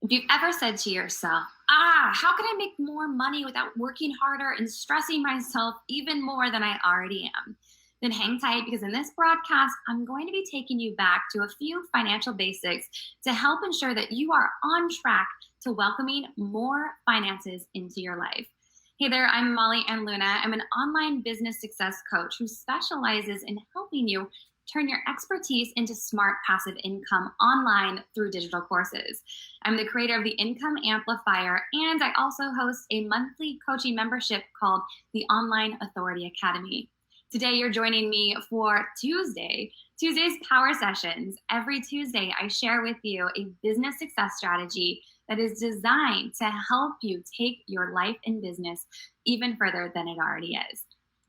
If you've ever said to yourself, how can I make more money without working harder and stressing myself even more than I already am? Then hang tight because in this broadcast, I'm going to be taking you back to a few financial basics to help ensure that you are on track to welcoming more finances into your life. Hey there, I'm Molly and Luna. I'm an online business success coach who specializes in helping you turn your expertise into smart passive income online through digital courses. I'm the creator of the Income Amplifier, and I also host a monthly coaching membership called the Online Authority Academy. Today, you're joining me for Tuesday's power sessions. Every Tuesday, I share with you a business success strategy that is designed to help you take your life and business even further than it already is.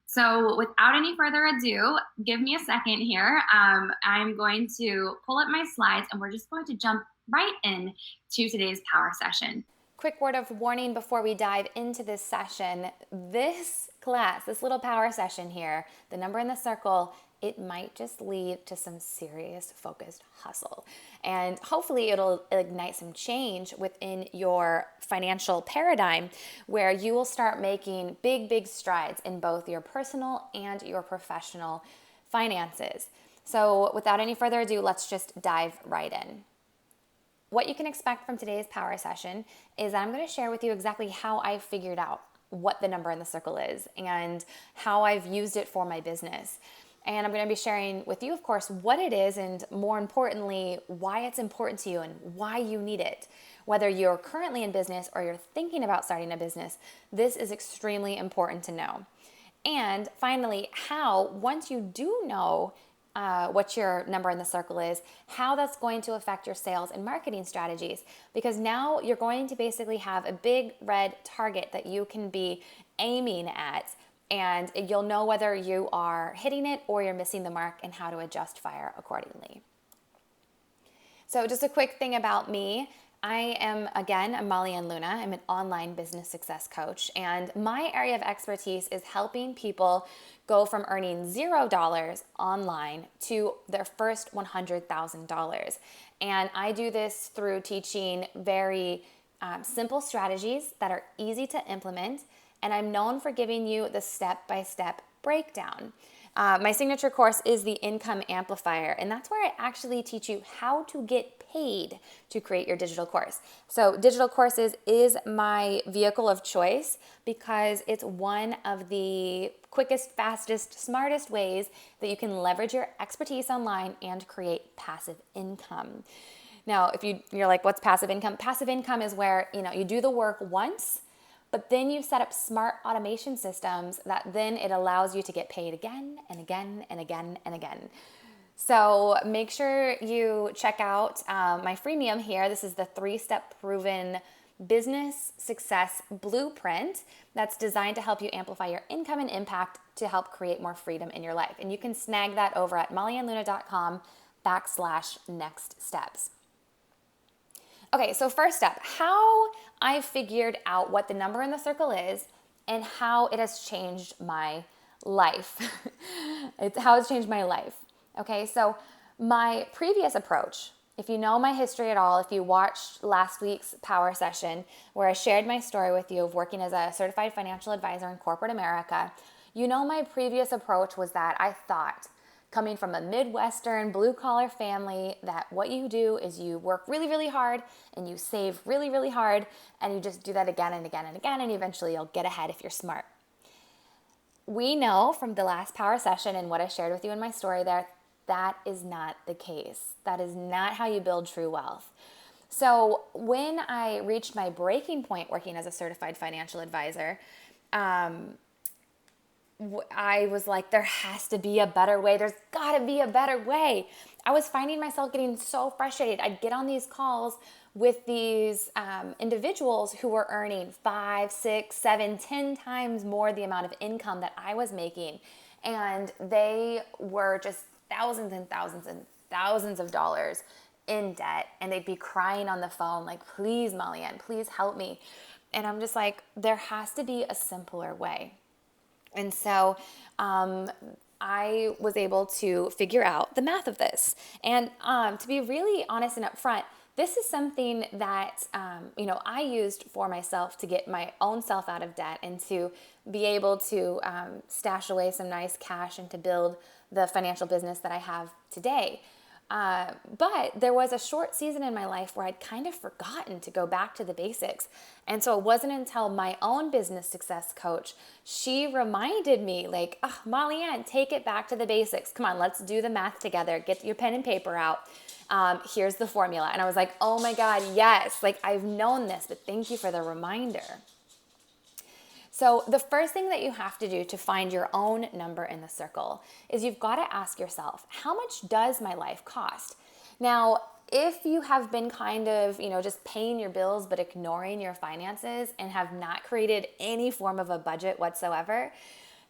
So without any further ado, give me a second here. I'm going to pull up my slides and we're just going to jump right in to today's power session. Quick word of warning before we dive into this session. This class, this little power session here, the number in the circle, it might just lead to some serious focused hustle. And hopefully it'll ignite some change within your financial paradigm where you will start making big strides in both your personal and your professional finances. So without any further ado, let's just dive right in. What you can expect from today's power session is that I'm going to share with you exactly how I figured out what the number in the circle is and how I've used it for my business. And I'm going to be sharing with you, of course, what it is and more importantly, why it's important to you and why you need it. Whether you're currently in business or you're thinking about starting a business, this is extremely important to know. And finally, how, once you do know what your number in the circle is, how that's going to affect your sales and marketing strategies. Because now you're going to basically have a big red target that you can be aiming at, and you'll know whether you are hitting it or you're missing the mark and how to adjust fire accordingly. So just a quick thing about me. I am, again, Molly and Luna. I'm an online business success coach, and my area of expertise is helping people go from earning $0 online to their first $100,000. And I do this through teaching very simple strategies that are easy to implement, and I'm known for giving you the step-by-step breakdown. My signature course is the Income Amplifier, and that's where I actually teach you how to get paid to create your digital course. So digital courses is my vehicle of choice because it's one of the quickest, fastest, smartest ways that you can leverage your expertise online and create passive income. Now, if you're like, what's passive income? Passive income is where, you do the work once, but then you set up smart automation systems that then it allows you to get paid again and again and again and again. So make sure you check out my freemium here. This is the 3-step proven business success blueprint that's designed to help you amplify your income and impact to help create more freedom in your life. And you can snag that over at mollyandluna.com/next steps. Okay, so first step, how I figured out what the number in the circle is and how it has changed my life. It's how it's changed my life. Okay, so my previous approach, if you know my history at all, if you watched last week's power session where I shared my story with you of working as a certified financial advisor in corporate America, you know my previous approach was that I thought, coming from a Midwestern blue-collar family, that what you do is you work really hard and you save really hard and you just do that again and again and again, and eventually you'll get ahead if you're smart. We know from the last power session and what I shared with you in my story there, that is not the case. That is not how you build true wealth. So when I reached my breaking point working as a certified financial advisor, I was like, there has to be a better way. There's got to be a better way. I was finding myself getting so frustrated. I'd get on these calls with these individuals who were earning 5, 6, 7, 10 times more the amount of income that I was making. And they were just thousands and thousands and thousands of dollars in debt. And they'd be crying on the phone like, please, Molly Ann, please help me. And I'm just like, there has to be a simpler way. And so I was able to figure out the math of this. And to be really honest and upfront, this is something that, I used for myself to get my own self out of debt and to be able to stash away some nice cash and to build the financial business that I have today. But there was a short season in my life where I'd kind of forgotten to go back to the basics. And so it wasn't until my own business success coach, she reminded me like, oh, Molly Ann, take it back to the basics. Come on, let's do the math together. Get your pen and paper out. Here's the formula. And I was like, oh my God, yes. Like I've known this, but thank you for the reminder. So the first thing that you have to do to find your own number in the circle is you've got to ask yourself, how much does my life cost? Now, if you have been kind of, just paying your bills but ignoring your finances and have not created any form of a budget whatsoever,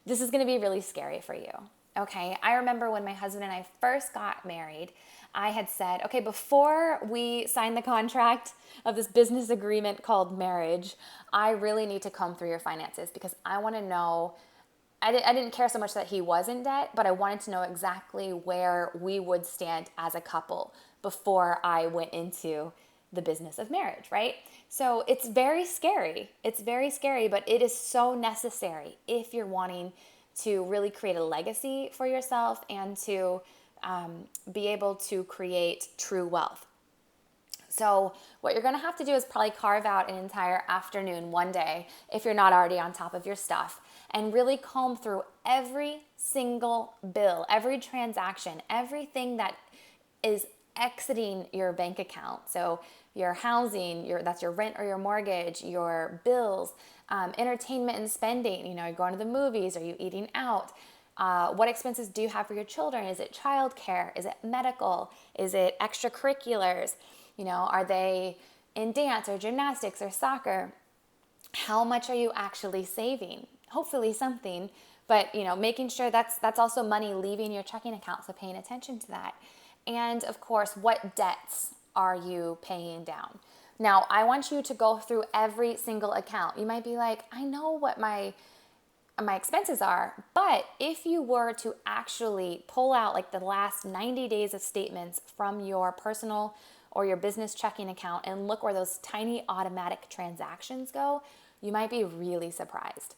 this is going to be really scary for you. Okay, I remember when my husband and I first got married, I had said, okay, before we sign the contract of this business agreement called marriage, I really need to comb through your finances because I want to know, I didn't care so much that he was in debt, but I wanted to know exactly where we would stand as a couple before I went into the business of marriage, right? So it's very scary. It's very scary, but it is so necessary if you're wanting to really create a legacy for yourself and to be able to create true wealth. So what you're going to have to do is probably carve out an entire afternoon one day, if you're not already on top of your stuff, and really comb through every single bill, every transaction, everything that is exiting your bank account. So your housing, that's your rent or your mortgage, your bills, entertainment and spending. You're going to the movies. Are you eating out? What expenses do you have for your children? Is it childcare? Is it medical? Is it extracurriculars? Are they in dance or gymnastics or soccer? How much are you actually saving? Hopefully something, but making sure that's also money leaving your checking account. So paying attention to that. And of course, what debts are you paying down? Now, I want you to go through every single account. You might be like, I know what my expenses are, but if you were to actually pull out like the last 90 days of statements from your personal or your business checking account and look where those tiny automatic transactions go, you might be really surprised.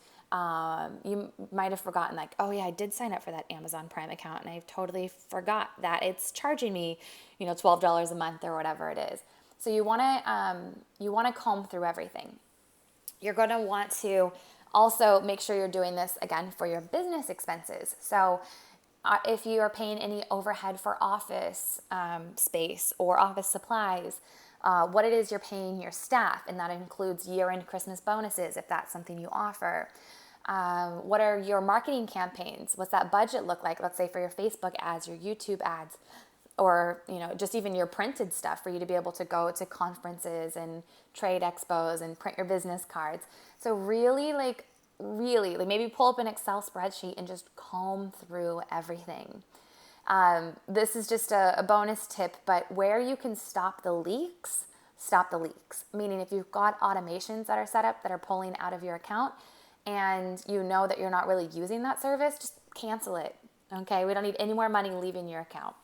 You might have forgotten like, oh yeah, I did sign up for that Amazon Prime account and I totally forgot that it's charging me, $12 a month or whatever it is. So you want to comb through everything. You're going to want to also make sure you're doing this again for your business expenses. So if you are paying any overhead for office space or office supplies, what it is you're paying your staff, and that includes year-end Christmas bonuses if that's something you offer. What are your marketing campaigns? What's that budget look like? Let's say for your Facebook ads, your YouTube ads, or just even your printed stuff for you to be able to go to conferences and trade expos and print your business cards. So really maybe pull up an Excel spreadsheet and just comb through everything. This is just a bonus tip, but where you can stop the leaks. Meaning if you've got automations that are set up that are pulling out of your account and you know that you're not really using that service, just cancel it. Okay, we don't need any more money leaving your account.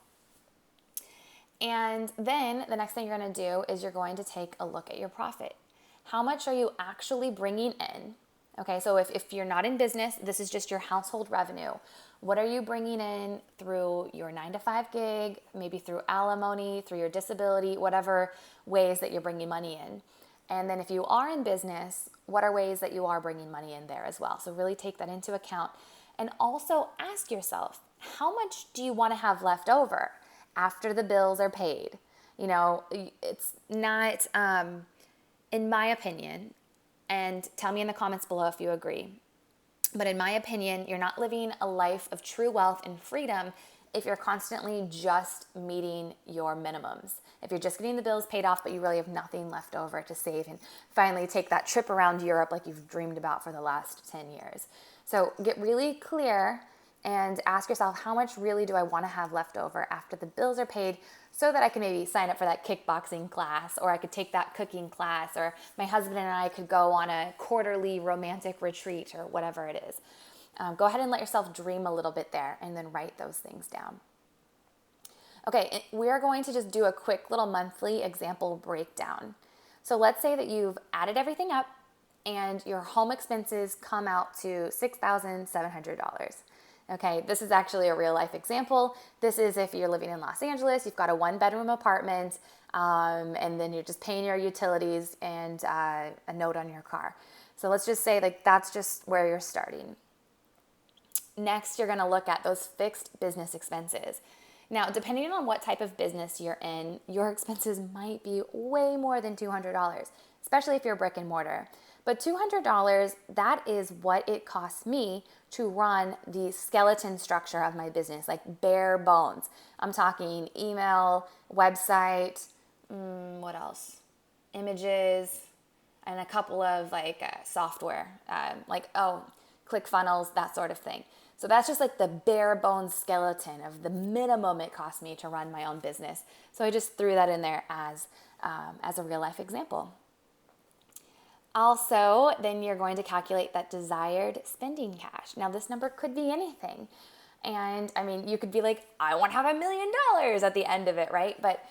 And then the next thing you're going to do is you're going to take a look at your profit. How much are you actually bringing in? Okay, so if you're not in business, this is just your household revenue. What are you bringing in through your 9-to-5 gig, maybe through alimony, through your disability, whatever ways that you're bringing money in? And then if you are in business, what are ways that you are bringing money in there as well? So really take that into account. And also ask yourself, how much do you want to have left over after the bills are paid? It's not, in my opinion, and tell me in the comments below if you agree, but in my opinion, you're not living a life of true wealth and freedom if you're constantly just meeting your minimums. If you're just getting the bills paid off, but you really have nothing left over to save and finally take that trip around Europe like you've dreamed about for the last 10 years. So get really clear and ask yourself, how much really do I want to have left over after the bills are paid so that I can maybe sign up for that kickboxing class, or I could take that cooking class, or my husband and I could go on a quarterly romantic retreat, or whatever it is. Go ahead and let yourself dream a little bit there and then write those things down. Okay, we are going to just do a quick little monthly example breakdown. So let's say that you've added everything up and your home expenses come out to $6,700. Okay, this is actually a real life example. This is if you're living in Los Angeles, you've got a 1-bedroom apartment, and then you're just paying your utilities and a note on your car. So let's just say like that's just where you're starting. Next, you're gonna look at those fixed business expenses. Now, depending on what type of business you're in, your expenses might be way more than $200, especially if you're brick and mortar. But $200, that is what it costs me to run the skeleton structure of my business, like bare bones. I'm talking email, website, what else? Images, and a couple of software, ClickFunnels, that sort of thing. So that's just like the bare bones skeleton of the minimum it cost me to run my own business. So I just threw that in there as a real life example. Also, then you're going to calculate that desired spending cash. Now, this number could be anything. And I mean, you could be like, I want to have $1 million at the end of it, right? But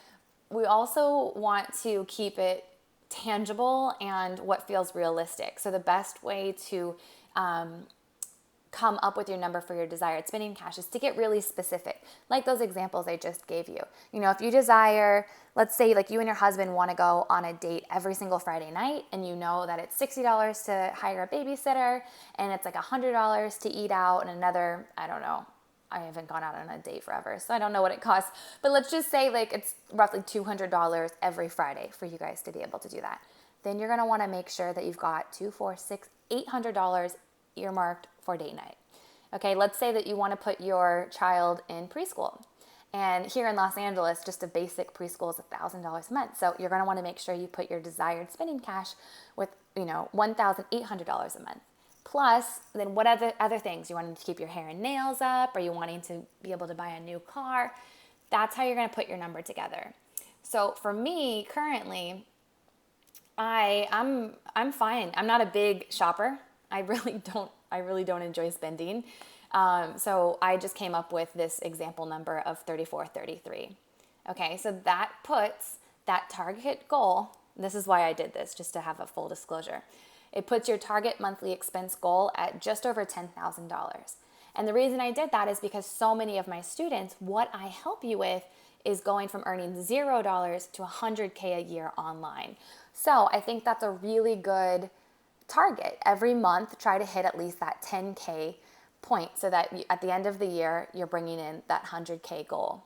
we also want to keep it tangible and what feels realistic. So the best way to come up with your number for your desired spending cash is to get really specific, like those examples I just gave you. You know, if you desire, let's say like you and your husband want to go on a date every single Friday night, and you know that it's $60 to hire a babysitter, and it's like $100 to eat out, and another, I don't know, I haven't gone out on a date forever, so I don't know what it costs, but let's just say like it's roughly $200 every Friday for you guys to be able to do that. Then you're going to want to make sure that you've got $800 earmarked for date night. Okay, let's say that you want to put your child in preschool. And here in Los Angeles, just a basic preschool is $1,000 a month. So you're going to want to make sure you put your desired spending cash with, $1,800 a month. Plus, then what other things? You wanting to keep your hair and nails up? Are you wanting to be able to buy a new car? That's how you're going to put your number together. So for me, currently, I'm fine. I'm not a big shopper. I really don't enjoy spending. So I just came up with this example number of $34.33. Okay, so that puts that target goal. This is why I did this, just to have a full disclosure. It puts your target monthly expense goal at just over $10,000. And the reason I did that is because so many of my students, what I help you with is going from earning $0 to $100K a year online. So I think that's a really good target. Every month, try to hit at least that 10K point so that at the end of the year, you're bringing in that 100K goal.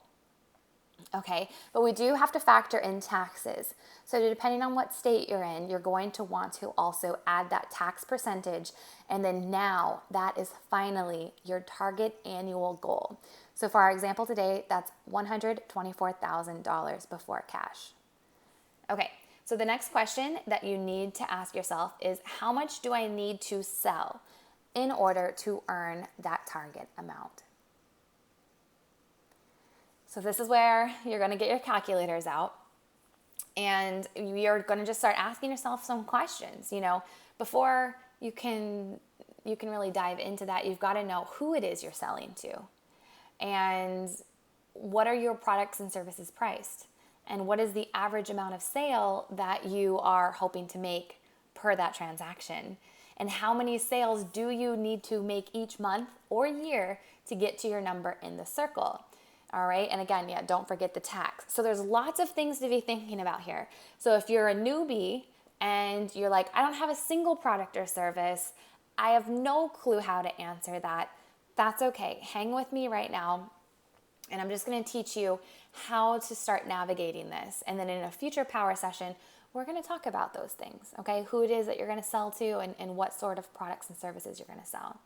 Okay, but we do have to factor in taxes. So depending on what state you're in, you're going to want to also add that tax percentage. And then now that is finally your target annual goal. So for our example today, that's $124,000 before cash. Okay, so the next question that you need to ask yourself is, how much do I need to sell in order to earn that target amount? So this is where you're going to get your calculators out, and you're going to just start asking yourself some questions. Before you can really dive into that, you've got to know who it is you're selling to, and what are your products and services priced, and what is the average amount of sale that you are hoping to make per that transaction, and how many sales do you need to make each month or year to get to your number in the circle. All right. And again, don't forget the tax. So there's lots of things to be thinking about here. So if you're a newbie and you're like, I don't have a single product or service, I have no clue how to answer that, that's okay. Hang with me right now. And I'm just going to teach you how to start navigating this. And then in a future power session, we're going to talk about those things. Okay. Who it is that you're going to sell to and what sort of products and services you're going to sell.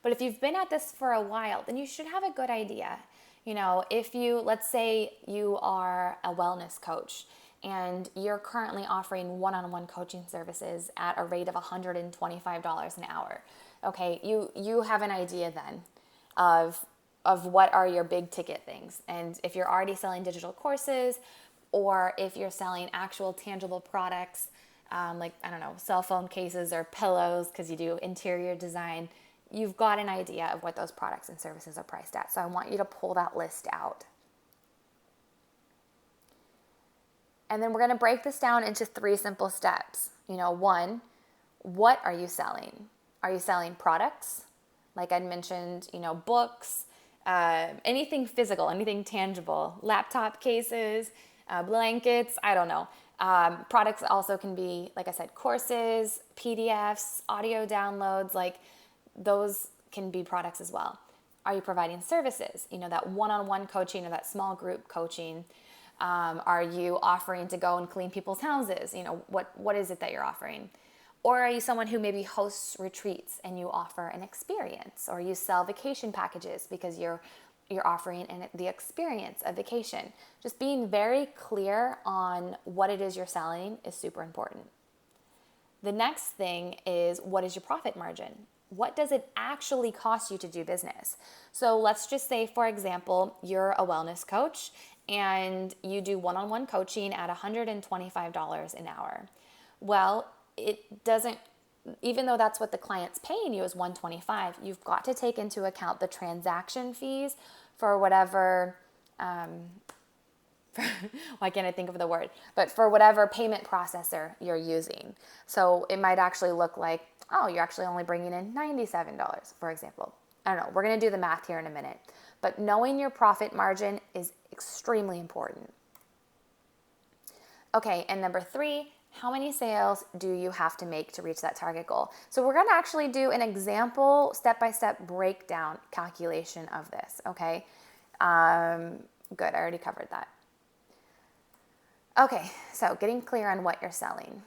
But if you've been at this for a while, then you should have a good idea. Let's say you are a wellness coach and you're currently offering one-on-one coaching services at a rate of $125 an hour. Okay, you have an idea then of what are your big ticket things. And if you're already selling digital courses, or if you're selling actual tangible products, cell phone cases or pillows, because you do interior design, you've got an idea of what those products and services are priced at. So I want you to pull that list out. And then we're going to break this down into 3 simple steps. 1, what are you selling? Are you selling products? Like I'd mentioned, books, anything physical, anything tangible, laptop cases, blankets, I don't know. Products also can be, like I said, courses, PDFs, audio downloads, like those can be products as well. Are you providing services? That one-on-one coaching or that small group coaching? Are you offering to go and clean people's houses? What is it that you're offering? Or are you someone who maybe hosts retreats and you offer an experience, or you sell vacation packages because you're offering the experience of vacation? Just being very clear on what it is you're selling is super important. The next thing is, what is your profit margin? What does it actually cost you to do business? So let's just say, for example, you're a wellness coach and you do one-on-one coaching at $125 an hour. Well, it doesn't, even though that's what the client's paying you is $125, you've got to take into account the transaction fees for whatever, why can't I think of the word, but for whatever payment processor you're using. So it might actually look like, oh, you're actually only bringing in $97, for example. I don't know. We're going to do the math here in a minute. But knowing your profit margin is extremely important. Okay, and number 3, how many sales do you have to make to reach that target goal? So we're going to actually do an example step-by-step breakdown calculation of this, okay? Good, I already covered that. Okay, so getting clear on what you're selling.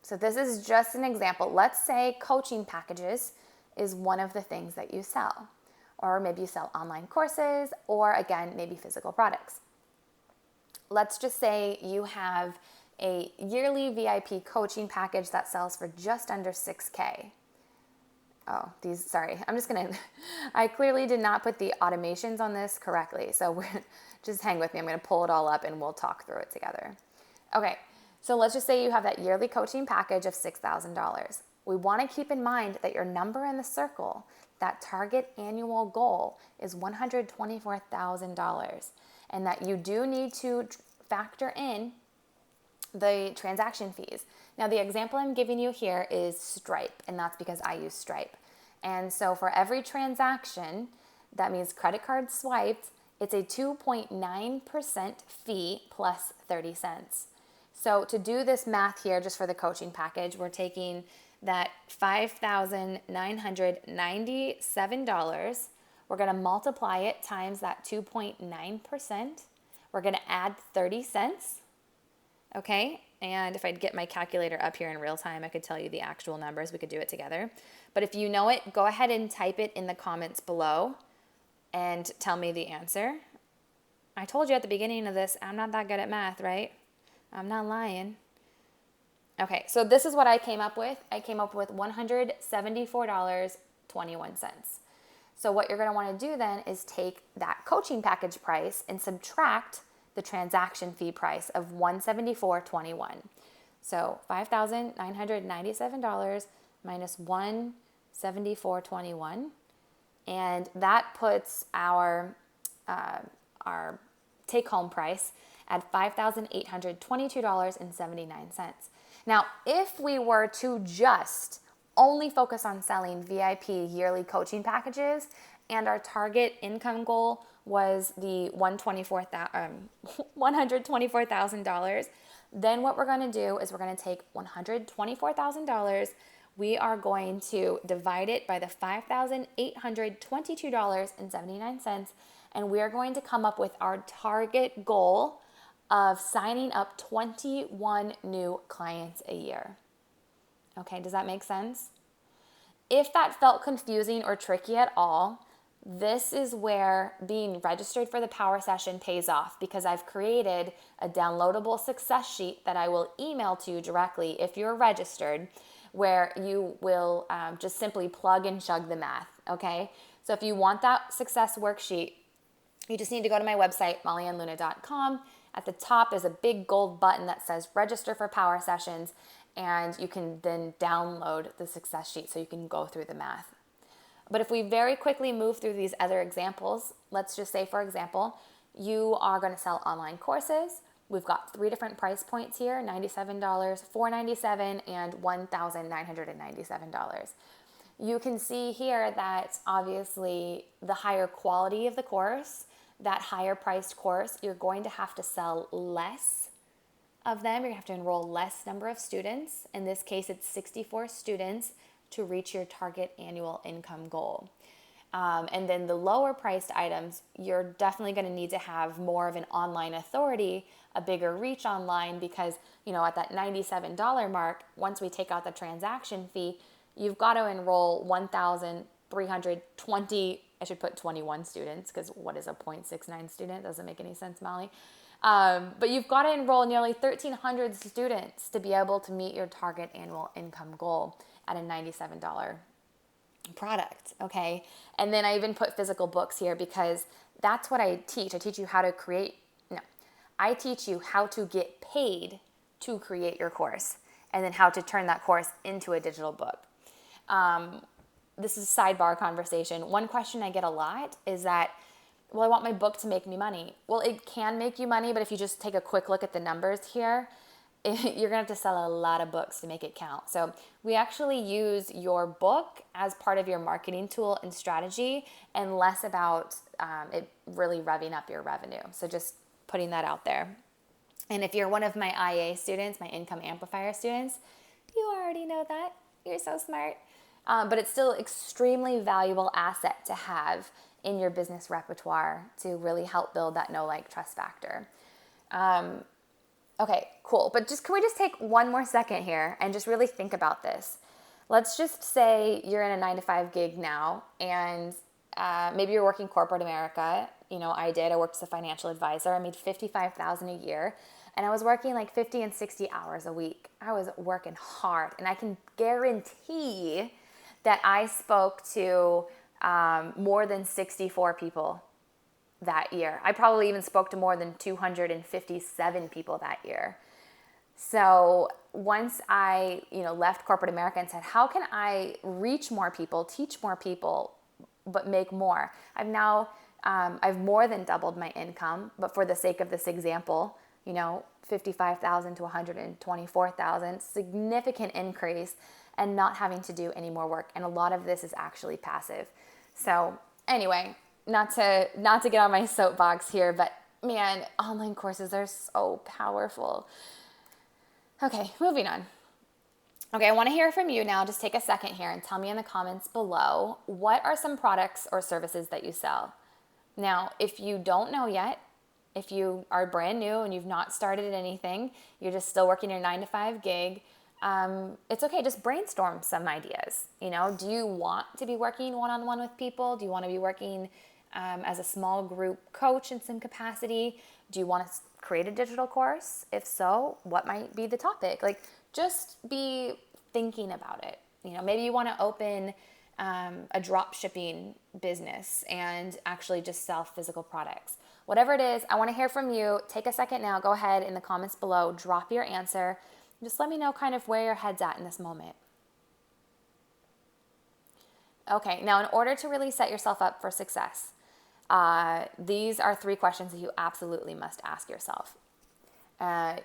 So this is just an example. Let's say coaching packages is one of the things that you sell. Or maybe you sell online courses, or again, maybe physical products. Let's just say you have a yearly VIP coaching package that sells for just under $6,000. I clearly did not put the automations on this correctly. So just hang with me. I'm going to pull it all up and we'll talk through it together. Okay, so let's just say you have that yearly coaching package of $6,000. We want to keep in mind that your number in the circle, that target annual goal, is $124,000, and that you do need to factor in the transaction fees. Now, the example I'm giving you here is Stripe, and that's because I use Stripe. And so for every transaction, that means credit card swiped, it's a 2.9% fee plus 30 cents. So to do this math here, just for the coaching package, we're taking that $5,997. We're going to multiply it times that 2.9%. We're going to add 30 cents. Okay, and if I'd get my calculator up here in real time, I could tell you the actual numbers. We could do it together. But if you know it, go ahead and type it in the comments below and tell me the answer. I told you at the beginning of this, I'm not that good at math, right? I'm not lying. Okay, so this is what I came up with. I came up with $174.21. So what you're going to want to do then is take that coaching package price and subtract the transaction fee price of $174.21. So $5,997 minus $174.21, and that puts our take-home price at $5,822.79. Now, if we were to just only focus on selling VIP yearly coaching packages, and our target income goal was the $124,000, then what we're going to do is we're going to take $124,000, we are going to divide it by the $5,822.79, and we are going to come up with our target goal of signing up 21 new clients a year. Okay, does that make sense? If that felt confusing or tricky at all, this is where being registered for the power session pays off, because I've created a downloadable success sheet that I will email to you directly if you're registered, where you will just simply plug and chug the math, okay? So if you want that success worksheet, you just need to go to my website, mollyannluna.com. At the top is a big gold button that says register for power sessions, and you can then download the success sheet so you can go through the math. But if we very quickly move through these other examples, let's just say, for example, you are going to sell online courses, We've got 3 different price points here, $97, $497, and $1,997. You can see here that obviously the higher quality of the course, that higher priced course, you're going to have to sell less of them. You're going to have to enroll less number of students. In this case, it's 64 students to reach your target annual income goal. And then the lower priced items, you're definitely going to need to have more of an online authority, a bigger reach online, because, at that $97 mark, once we take out the transaction fee, you've got to enroll 1,320, I should put 21 students, because what is a 0.69 student? Doesn't make any sense, Molly. But you've got to enroll nearly 1,300 students to be able to meet your target annual income goal at a $97 product, okay? And then I even put physical books here because that's what I teach. I teach you how to I teach you how to get paid to create your course, and then how to turn that course into a digital book. This is a sidebar conversation. One question I get a lot is that, well, I want my book to make me money. Well, it can make you money, but if you just take a quick look at the numbers here, you're going to have to sell a lot of books to make it count. So we actually use your book as part of your marketing tool and strategy, and less about it really revving up your revenue. So just putting that out there. And if you're one of my IA students, my income amplifier students, you already know that. You're so smart. But it's still extremely valuable asset to have in your business repertoire to really help build that know, like, trust factor. Okay, cool. But can we just take one more second here and just really think about this? Let's just say you're in a 9-to-5 gig now, and maybe you're working corporate America. I worked as a financial advisor. I made $55,000 a year, and I was working like 50 and 60 hours a week. I was working hard, and I can guarantee that I spoke to more than 64 people that year. I probably even spoke to more than 257 people that year. So once I, left corporate America and said, how can I reach more people, teach more people, but make more? I've more than doubled my income, but for the sake of this example, 55,000 to 124,000, significant increase, and not having to do any more work. And a lot of this is actually passive. So anyway, not to get on my soapbox here, but man, online courses are so powerful. Okay, moving on. Okay, I want to hear from you now. Just take a second here and tell me in the comments below, what are some products or services that you sell? Now, if you don't know yet, if you are brand new and you've not started anything, you're just still working your 9-to-5 gig, it's okay. Just brainstorm some ideas. Do you want to be working one-on-one with people? Do you want to be working as a small group coach in some capacity? Do you want to create a digital course? If so, what might be the topic? Just be thinking about it. Maybe you want to open a drop shipping business and actually just sell physical products. Whatever it is, I want to hear from you. Take a second now. Go ahead in the comments below. Drop your answer. Just let me know kind of where your head's at in this moment. Okay, now in order to really set yourself up for success, these are 3 questions that you absolutely must ask yourself.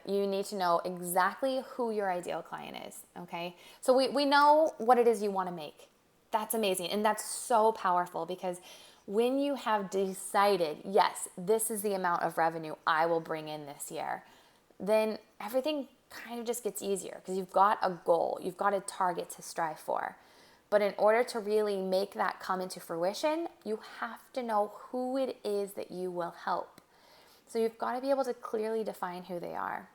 You need to know exactly who your ideal client is, okay? So we know what it is you want to make. That's amazing, and that's so powerful, because when you have decided, yes, this is the amount of revenue I will bring in this year, then everything kind of just gets easier, because you've got a goal, you've got a target to strive for. But in order to really make that come into fruition, you have to know who it is that you will help. So you've got to be able to clearly define who they are.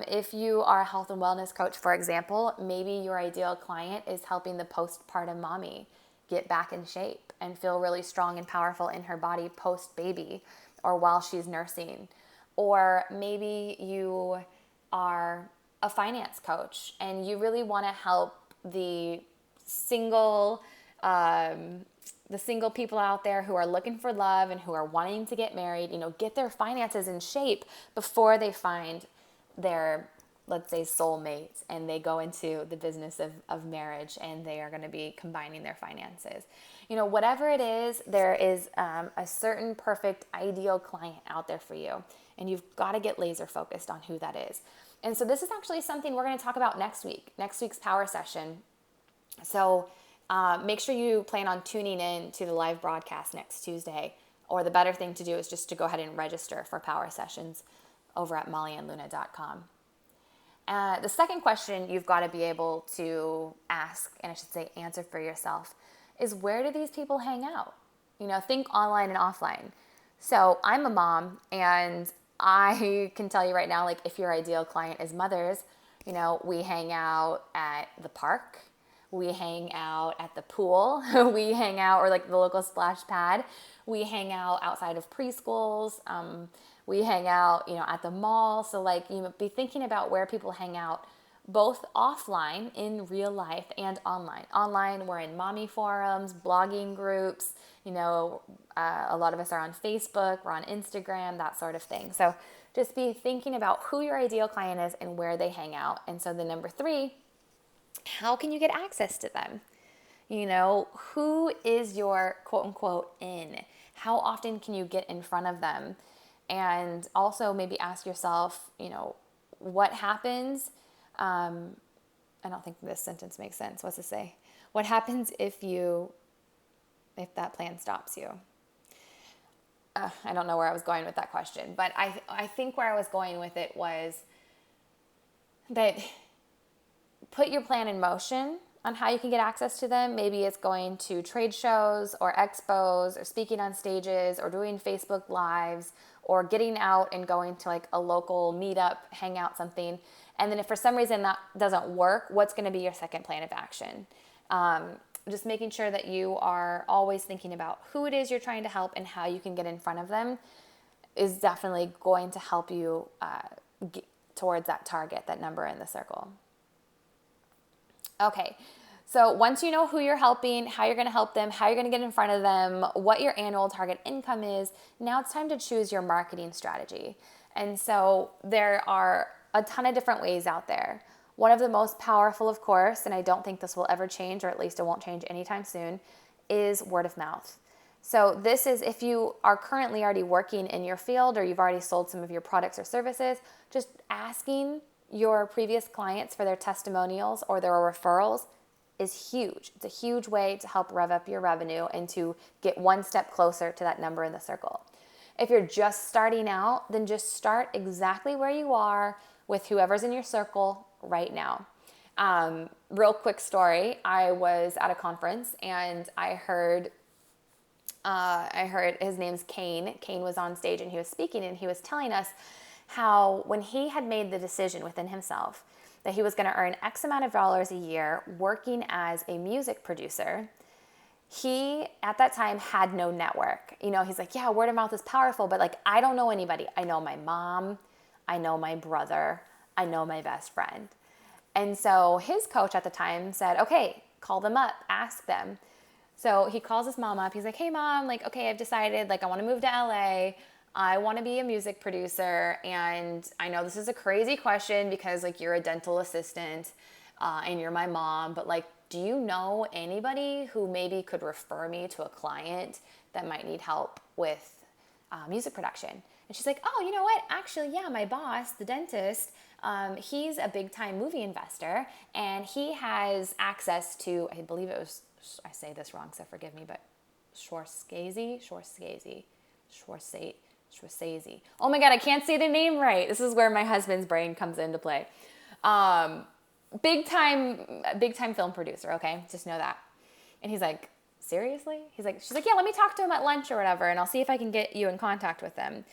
If you are a health and wellness coach, for example, maybe your ideal client is helping the postpartum mommy get back in shape and feel really strong and powerful in her body post-baby or while she's nursing. Or maybe you are a finance coach and you really want to help the single people out there who are looking for love and who are wanting to get married, get their finances in shape before they find their, let's say, soulmate, and they go into the business of marriage and they are going to be combining their finances. Whatever it is, there is a certain perfect ideal client out there for you. And you've got to get laser focused on who that is. And so this is actually something we're going to talk about next week's power session. So make sure you plan on tuning in to the live broadcast next Tuesday. Or the better thing to do is just to go ahead and register for power sessions over at mollyandluna.com. The second question you've got to be able to ask, and I should say answer for yourself, is where do these people hang out? Think online and offline. So I'm a mom, and I can tell you right now, like if your ideal client is mothers, we hang out at the park, we hang out at the pool, we hang out, or like the local splash pad, we hang out outside of preschools, we hang out, at the mall. So be thinking about where people hang out, both offline in real life and online. Online, we're in mommy forums, blogging groups, a lot of us are on Facebook, we're on Instagram, that sort of thing. So just be thinking about who your ideal client is and where they hang out. And so the number 3, how can you get access to them? Who is your quote unquote in? How often can you get in front of them? And also maybe ask yourself, what happens? I don't think this sentence makes sense. What's it say? What happens if that plan stops you? I don't know where I was going with that question, but I think where I was going with it was that put your plan in motion on how you can get access to them. Maybe it's going to trade shows or expos or speaking on stages or doing Facebook Lives or getting out and going to like a local meetup, hangout, something. And then if for some reason that doesn't work, what's going to be your second plan of action? Just making sure that you are always thinking about who it is you're trying to help and how you can get in front of them is definitely going to help you get towards that target, that number in the circle. Okay, so once you know who you're helping, how you're going to help them, how you're going to get in front of them, what your annual target income is, now it's time to choose your marketing strategy. And so there are a ton of different ways out there. One of the most powerful, of course, and I don't think this will ever change, or at least it won't change anytime soon, is word of mouth. So this is if you are currently already working in your field or you've already sold some of your products or services, just asking your previous clients for their testimonials or their referrals is huge. It's a huge way to help rev up your revenue and to get one step closer to that number in the circle. If you're just starting out, then just start exactly where you are with whoever's in your circle right now. Real quick story. I was at a conference and I heard his name's Kane. Kane was on stage and he was speaking and he was telling us how when he had made the decision within himself that he was going to earn X amount of dollars a year working as a music producer, he at that time had no network. He's like, yeah, word of mouth is powerful, but I don't know anybody. I know my mom, I know my brother, I know my best friend. And so his coach at the time said, okay, call them up, ask them. So he calls his mom up. He's like, hey mom, okay, I've decided I want to move to LA. I want to be a music producer, and I know this is a crazy question because you're a dental assistant and you're my mom, but do you know anybody who maybe could refer me to a client that might need help with music production? And she's like, oh, you know what? Actually, yeah, my boss, the dentist, he's a big time movie investor and he has access to, I believe it was, I say this wrong, so forgive me, but Scorsese. Oh my God, I can't say the name right. This is where my husband's brain comes into play. Big time film producer, okay? Just know that. And he's like, seriously? She's like, yeah, let me talk to him at lunch or whatever, and I'll see if I can get you in contact with them.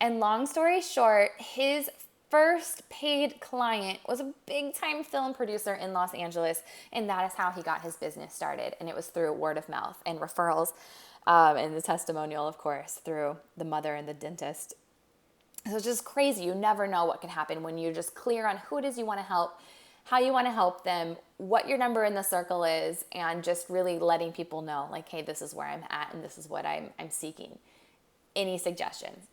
And long story short, his first paid client was a big time film producer in Los Angeles, and that is how he got his business started. And it was through word of mouth and referrals. And the testimonial, of course, through the mother and the dentist. So it's just crazy. You never know what can happen when you're just clear on who it is you want to help, how you want to help them, what your number in the circle is, and just really letting people know, hey, this is where I'm at and this is what I'm seeking. Any suggestions?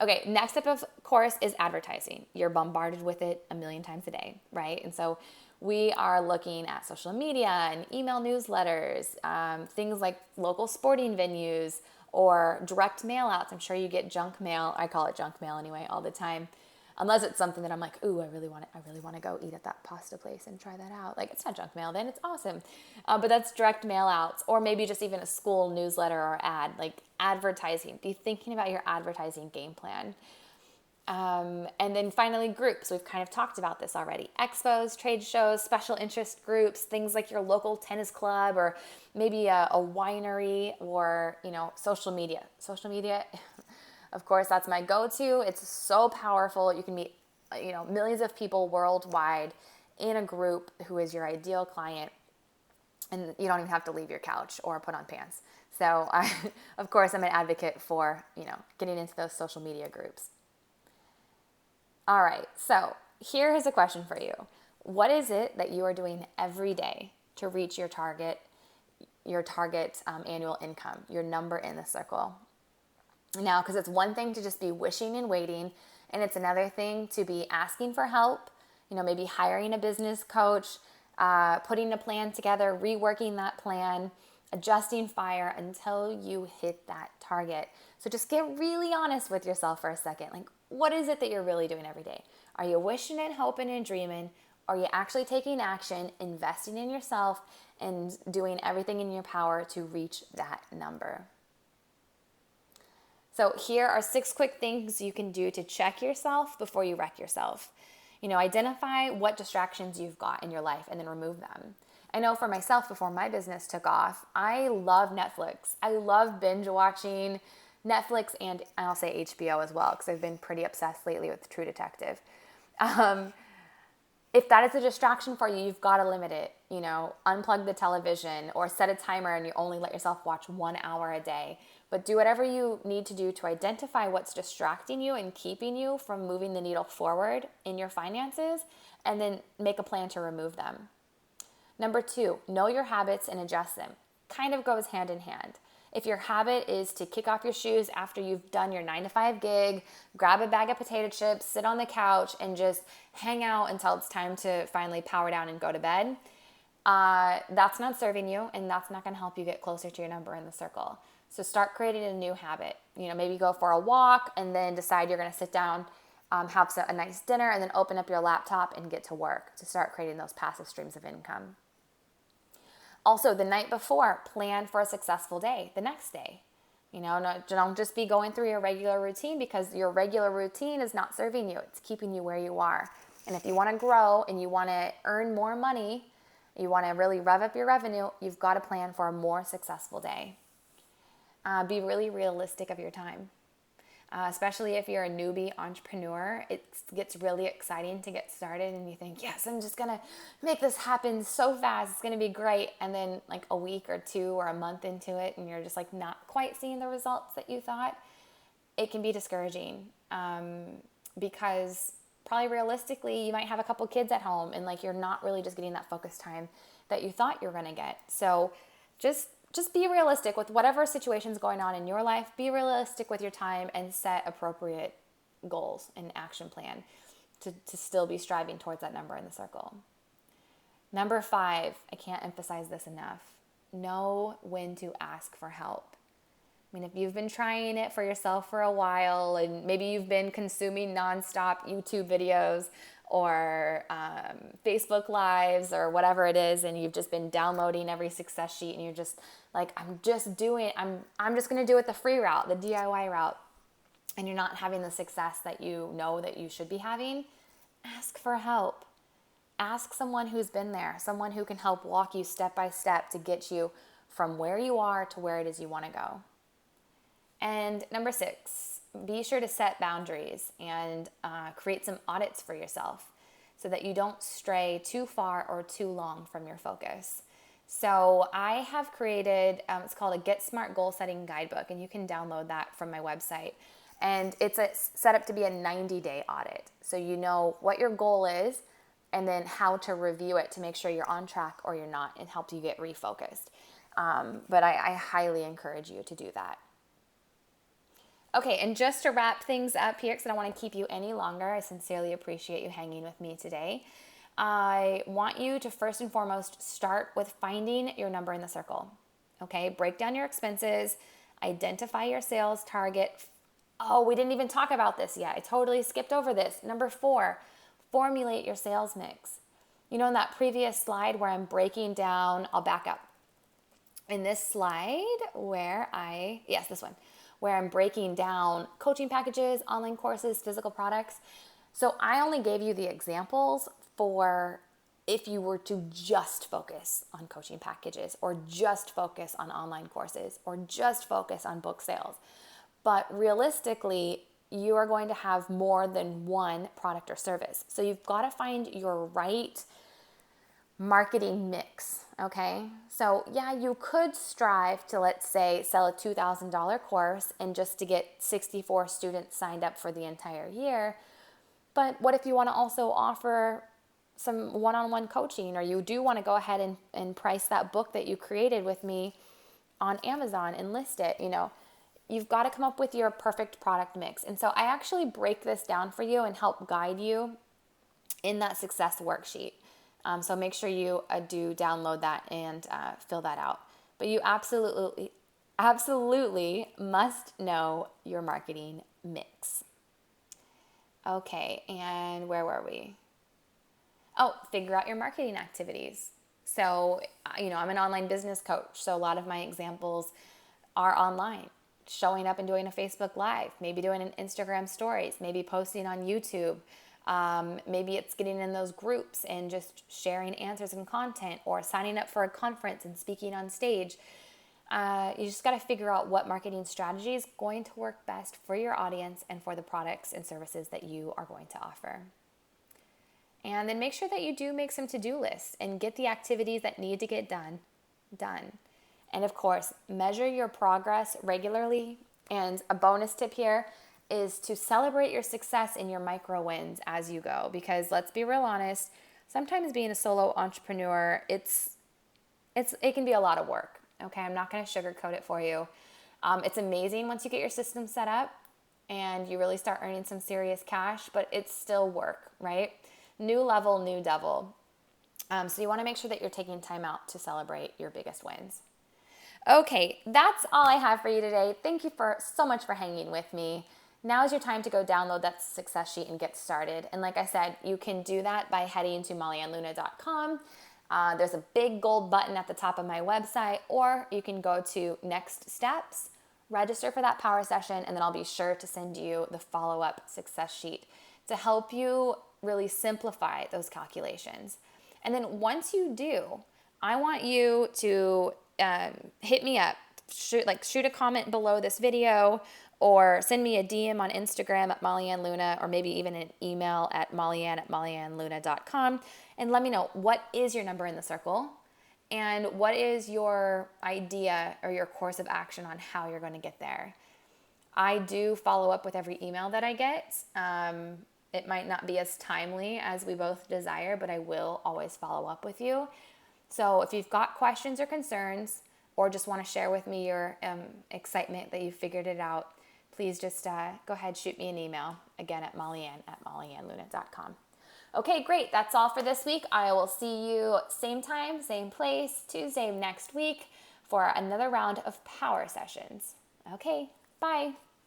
Okay, next up, of course, is advertising. You're bombarded with it a million times a day, right? And so we are looking at social media and email newsletters, things like local sporting venues or direct mail outs. I'm sure you get junk mail. I call it junk mail anyway, all the time. Unless it's something that I'm like, ooh, I really want to go eat at that pasta place and try that out. Like, it's not junk mail then, it's awesome. But that's direct mail outs, or maybe just even a school newsletter or ad, like advertising. Be thinking about your advertising game plan. And then finally, groups. We've kind of talked about this already. Expos, trade shows, special interest groups, things like your local tennis club, or maybe a winery, or, social media. Social media, of course, that's my go-to. It's so powerful. You can meet, millions of people worldwide in a group who is your ideal client, and you don't even have to leave your couch or put on pants. So, of course, I'm an advocate for, getting into those social media groups. All right, so here is a question for you. What is it that you are doing every day to reach your target annual income, your number in the circle? Now, because it's one thing to just be wishing and waiting, and it's another thing to be asking for help, maybe hiring a business coach, putting a plan together, reworking that plan, adjusting fire until you hit that target. So just get really honest with yourself for a second. Like, what is it that you're really doing every day? Are you wishing and hoping and dreaming? Are you actually taking action, investing in yourself, and doing everything in your power to reach that number? So here are 6 quick things you can do to check yourself before you wreck yourself. Identify what distractions you've got in your life and then remove them. I know for myself, before my business took off, I love Netflix. I love binge watching Netflix, and I'll say HBO as well, because I've been pretty obsessed lately with True Detective. If that is a distraction for you, you've got to limit it. Unplug the television or set a timer and you only let yourself watch 1 hour a day. But do whatever you need to do to identify what's distracting you and keeping you from moving the needle forward in your finances, and then make a plan to remove them. Number 2, know your habits and adjust them. Kind of goes hand in hand. If your habit is to kick off your shoes after you've done your 9-to-5 gig, grab a bag of potato chips, sit on the couch, and just hang out until it's time to finally power down and go to bed, that's not serving you, and that's not going to help you get closer to your number in the circle. So start creating a new habit. Maybe go for a walk and then decide you're going to sit down, have a nice dinner, and then open up your laptop and get to work to start creating those passive streams of income. Also, the night before, plan for a successful day the next day. Don't just be going through your regular routine, because your regular routine is not serving you. It's keeping you where you are. And if you want to grow and you want to earn more money, you want to really rev up your revenue, you've got to plan for a more successful day. Be really realistic of your time. Especially if you're a newbie entrepreneur, it gets really exciting to get started and you think, yes, I'm just going to make this happen so fast. It's going to be great. And then like a week or 2 or a month into it, and you're just like not quite seeing the results that you thought. It can be discouraging because probably realistically, you might have a couple kids at home and like you're not really just getting that focus time that you thought you were going to get. So just be realistic with whatever situation's going on in your life. Be realistic with your time and set appropriate goals and action plan to still be striving towards that number in the circle. Number 5, I can't emphasize this enough. Know when to ask for help. If you've been trying it for yourself for a while, and maybe you've been consuming nonstop YouTube videos or Facebook Lives or whatever it is, and you've just been downloading every success sheet, and you're just like, I'm just going to do it the free route, the DIY route, and you're not having the success that you know that you should be having, ask for help. Ask someone who's been there, someone who can help walk you step by step to get you from where you are to where it is you want to go. And number 6, be sure to set boundaries and create some audits for yourself so that you don't stray too far or too long from your focus. So I have created, it's called a Get Smart Goal Setting Guidebook, and you can download that from my website. And it's set up to be a 90-day audit. So you know what your goal is and then how to review it to make sure you're on track or you're not, and help you get refocused. But I highly encourage you to do that. Okay, and just to wrap things up here, because I don't want to keep you any longer, I sincerely appreciate you hanging with me today. I want you to first and foremost start with finding your number in the circle. Okay, break down your expenses, Identify your sales target. Oh, we didn't even talk about this yet. I totally skipped over this. Number 4, formulate your sales mix. You know, in that previous slide where I'm breaking down, I'll back up. In this slide where this one, where I'm breaking down coaching packages, online courses, physical products. So I only gave you the examples for if you were to just focus on coaching packages or just focus on online courses or just focus on book sales. But realistically, you are going to have more than one product or service. So you've got to find your right marketing mix, okay? So yeah, you could strive to, let's say, sell a $2,000 course and just to get 64 students signed up for the entire year. But what if you want to also offer some one-on-one coaching, or you do want to go ahead and price that book that you created with me on Amazon and list it? You know, you've got to come up with your perfect product mix. And so I actually break this down for you and help guide you in that success worksheet. So make sure you do download that and fill that out. But you absolutely must know your marketing mix. Okay, and where were we? Oh, figure out your marketing activities. So, I'm an online business coach. So a lot of my examples are online, showing up and doing a Facebook Live, maybe doing an Instagram stories, maybe posting on YouTube. Maybe it's getting in those groups and just sharing answers and content, or signing up for a conference and speaking on stage. You just got to figure out what marketing strategy is going to work best for your audience and for the products and services that you are going to offer. And then make sure that you do make some to-do lists and get the activities that need to get done. And of course, measure your progress regularly. And a bonus tip here is to celebrate your success in your micro wins as you go. Because let's be real honest, sometimes being a solo entrepreneur, it can be a lot of work. Okay, I'm not going to sugarcoat it for you. It's amazing once you get your system set up and you really start earning some serious cash, but it's still work, right? New level, new devil. So you want to make sure that you're taking time out to celebrate your biggest wins. Okay, that's all I have for you today. Thank you so much for hanging with me. Now is your time to go download that success sheet and get started. And like I said, you can do that by heading to mollyannluna.com. There's a big gold button at the top of my website, or you can go to Next Steps, register for that power session, and then I'll be sure to send you the follow-up success sheet to help you really simplify those calculations. And then once you do, I want you to hit me up, shoot a comment below this video, or send me a DM on Instagram at MollyAnnLuna, or maybe even an email at mollyann@mollyannluna.com, and let me know what is your number in the circle and what is your idea or your course of action on how you're going to get there. I do follow up with every email that I get. It might not be as timely as we both desire, but I will always follow up with you. So if you've got questions or concerns, or just want to share with me your excitement that you figured it out, please just go ahead, shoot me an email, again at mollyann@mollyanluna.com. Okay, great. That's all for this week. I will see you same time, same place, Tuesday next week for another round of power sessions. Okay, bye.